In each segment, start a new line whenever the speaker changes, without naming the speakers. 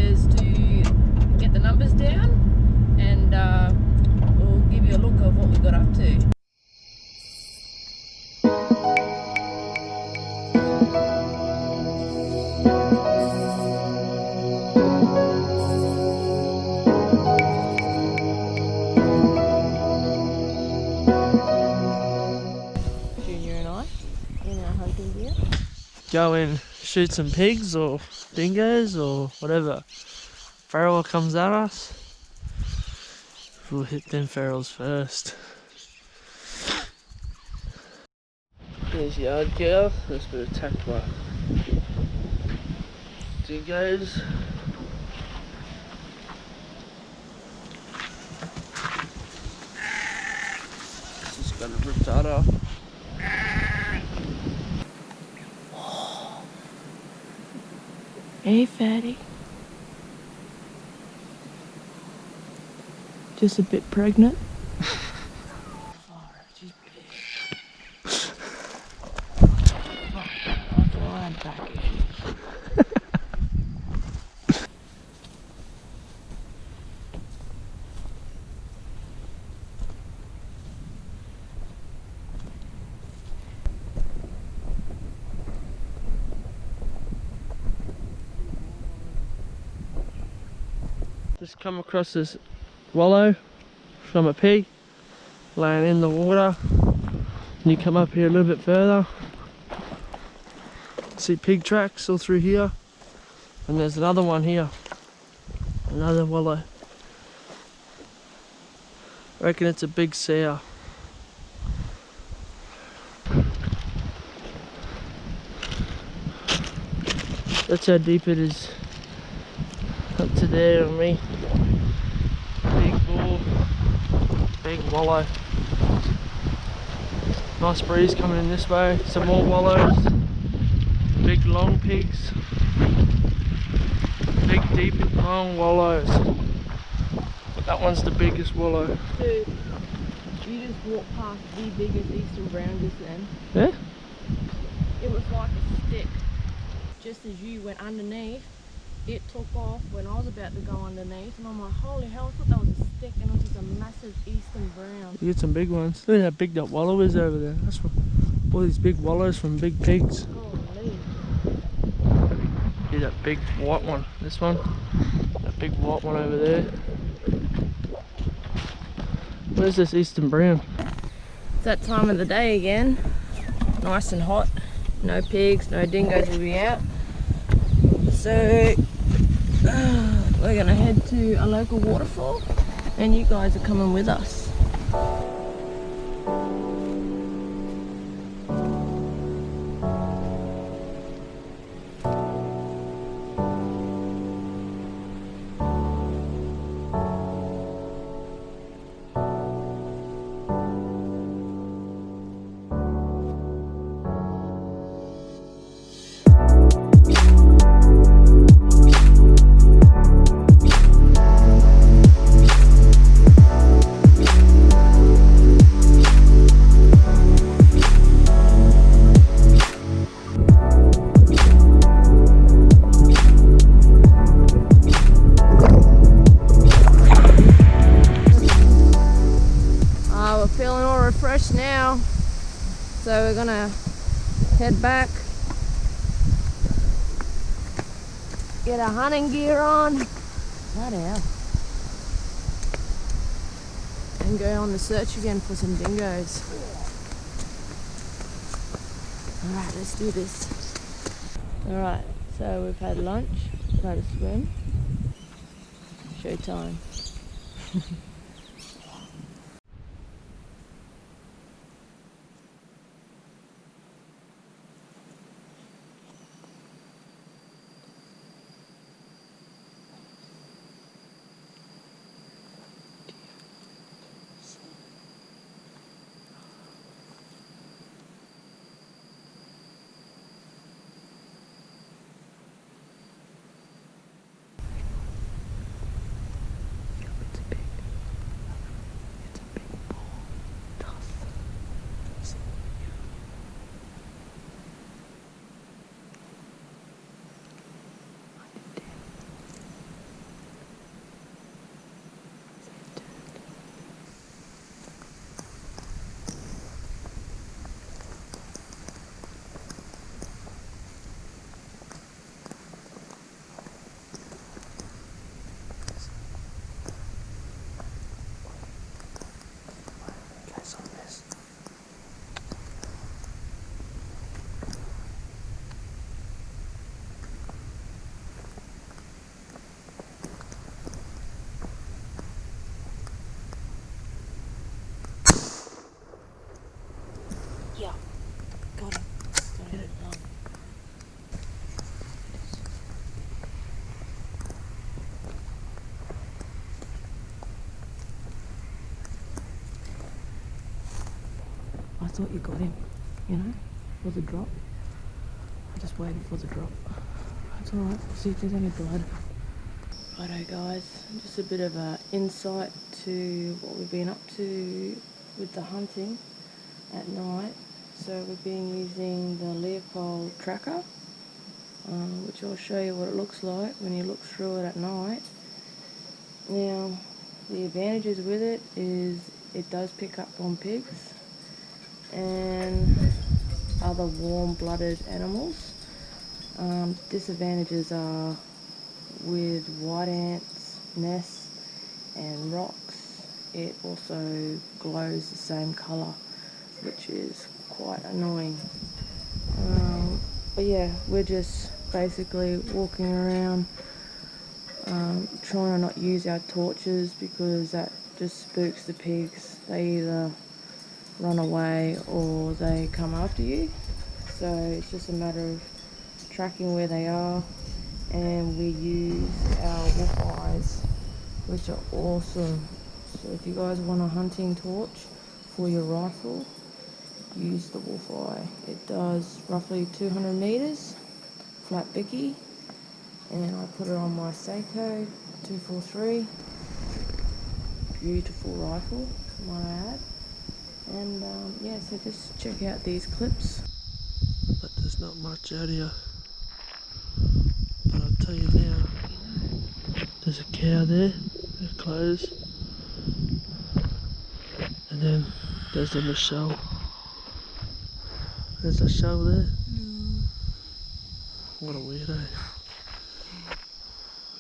subscribers to get the numbers down, and we'll give you a look of what we got up to. Junior and I in our hunting gear.
Go and shoot some pigs or dingoes or whatever feral comes at us. We'll hit them ferals first. Here's Yard Girl, that's been attacked by dingoes. Just gonna rip that off.
Hey, fatty. Just a bit pregnant. She's big. I'll back.
Just come across this wallow from a pig laying in the water, and you come up here a little bit further, see pig tracks all through here, and there's another one here, another wallow. I reckon it's a big sow. That's how deep it is, up to there on me. Big bull, big wallow. Nice breeze coming in this way, some more wallows, big long pigs, big deep long wallows. But that one's the biggest wallow.
Dude, you just walked past the biggest eastern brown just then.
Yeah?
It was like a stick. Just as you went underneath, it took off when I was about to go underneath, and I'm like, holy hell, I thought that was a stick, and it was just a massive eastern brown.
You get some big ones. Look at how big that wallow is over there. That's what, all these big wallows from big pigs.
Holy.
See that big white one, this one, that big white one over there. Where's this eastern brown?
It's that time of the day again. Nice and hot. No pigs, no dingoes will be out. So we're gonna head to a local waterfall, and you guys are coming with us. We're feeling all refreshed now, so we're gonna head back, get our hunting gear on, bloody hell, and go on the search again for some dingoes. Alright, let's do this. Alright, so we've had lunch, we've had a swim, showtime. thought you got him, you know, for the drop. I'm just waiting for the drop. That's alright, we'll see if there's any blood. Righto guys, just a bit of an insight to what we've been up to with the hunting at night. So we've been using the Leopold tracker, which I'll show you what it looks like when you look through it at night. Now, the advantages with it is it does pick up on pigs and other warm-blooded animals. Disadvantages are with white ants, nests and rocks. It also glows the same colour, which is quite annoying. But yeah, we're just basically walking around trying to not use our torches because that just spooks the pigs. They either run away or they come after you. So it's just a matter of tracking where they are, and we use our wolf eyes, which are awesome. So if you guys want a hunting torch for your rifle, use the wolf eye. It does roughly 200 meters, flat bicky, and I put it on my Seiko 243. Beautiful rifle, might I add. And yeah, so just check out these clips.
But there's not much out here. But I'll tell you now, there's a cow there, they're closed. And then there's the Michelle. There's a shell there. What a weirdo.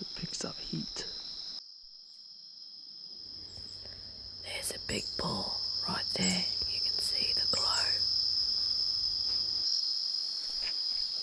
It picks up heat.
There's a big bull right there. You can see the glow.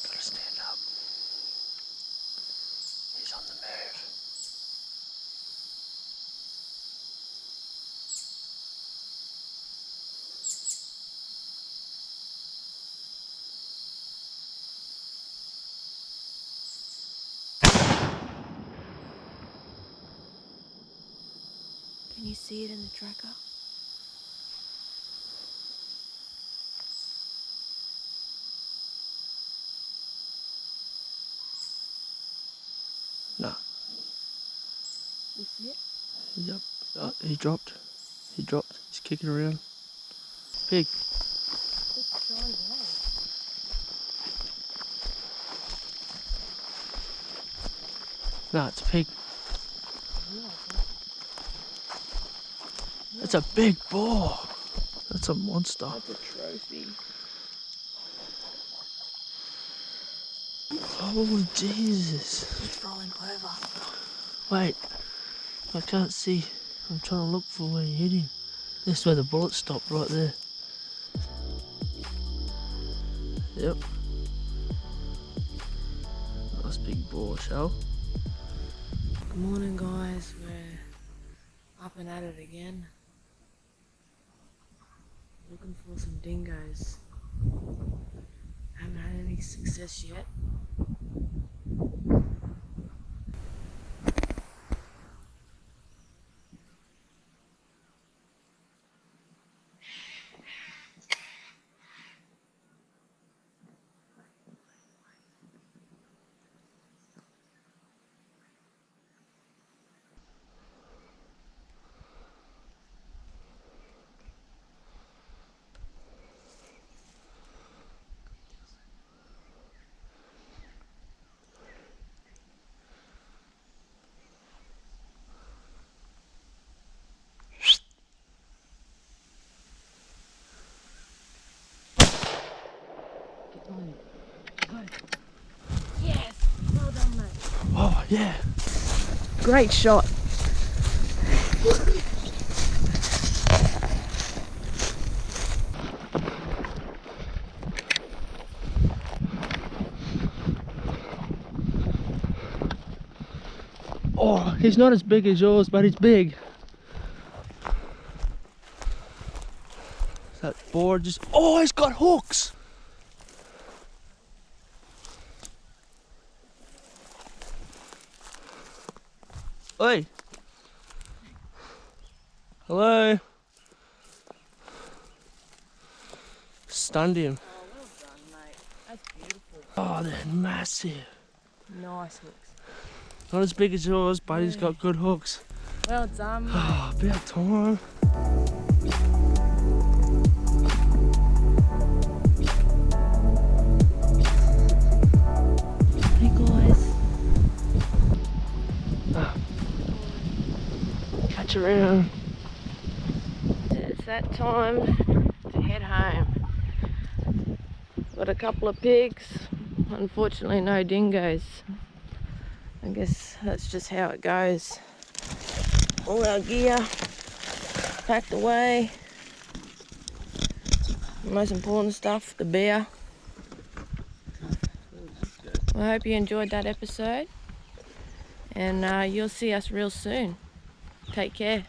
Gotta stand up. He's on the move.
Can you see it in the tracker?
No.
You see it?
Yep. He dropped. He dropped. He's kicking around. Pig.
It's shiny light.
No, it's a pig.
No,
It's a big boar. That's a monster.
that's a trophy.
Oh, Jesus.
It's rolling over.
Wait. I can't see. I'm trying to look for where you hit him. This is where the bullet stopped, right there. Yep. Nice big boar shell.
Good morning guys, we're up and at it again. Looking for some dingoes. Haven't had any success yet. Get on it. Go. Yes! Well done, mate.
Oh, yeah.
Great shot.
Oh, he's not as big as yours, but he's big. That boar just... Oh, he's got hooks! Oi! Hello? stunned him.
Oh, well done, mate. That's beautiful.
Oh, they're massive.
Nice hooks.
Not as big as yours, but he's got good hooks.
Well done, mate.
Oh, about time.
Hey guys.
Catch around.
It's that time to head home. Got a couple of pigs. Unfortunately, no dingoes. I guess that's just how it goes. All our gear packed away. The most important stuff, the beer. Well, I hope you enjoyed that episode, and you'll see us real soon. Take care.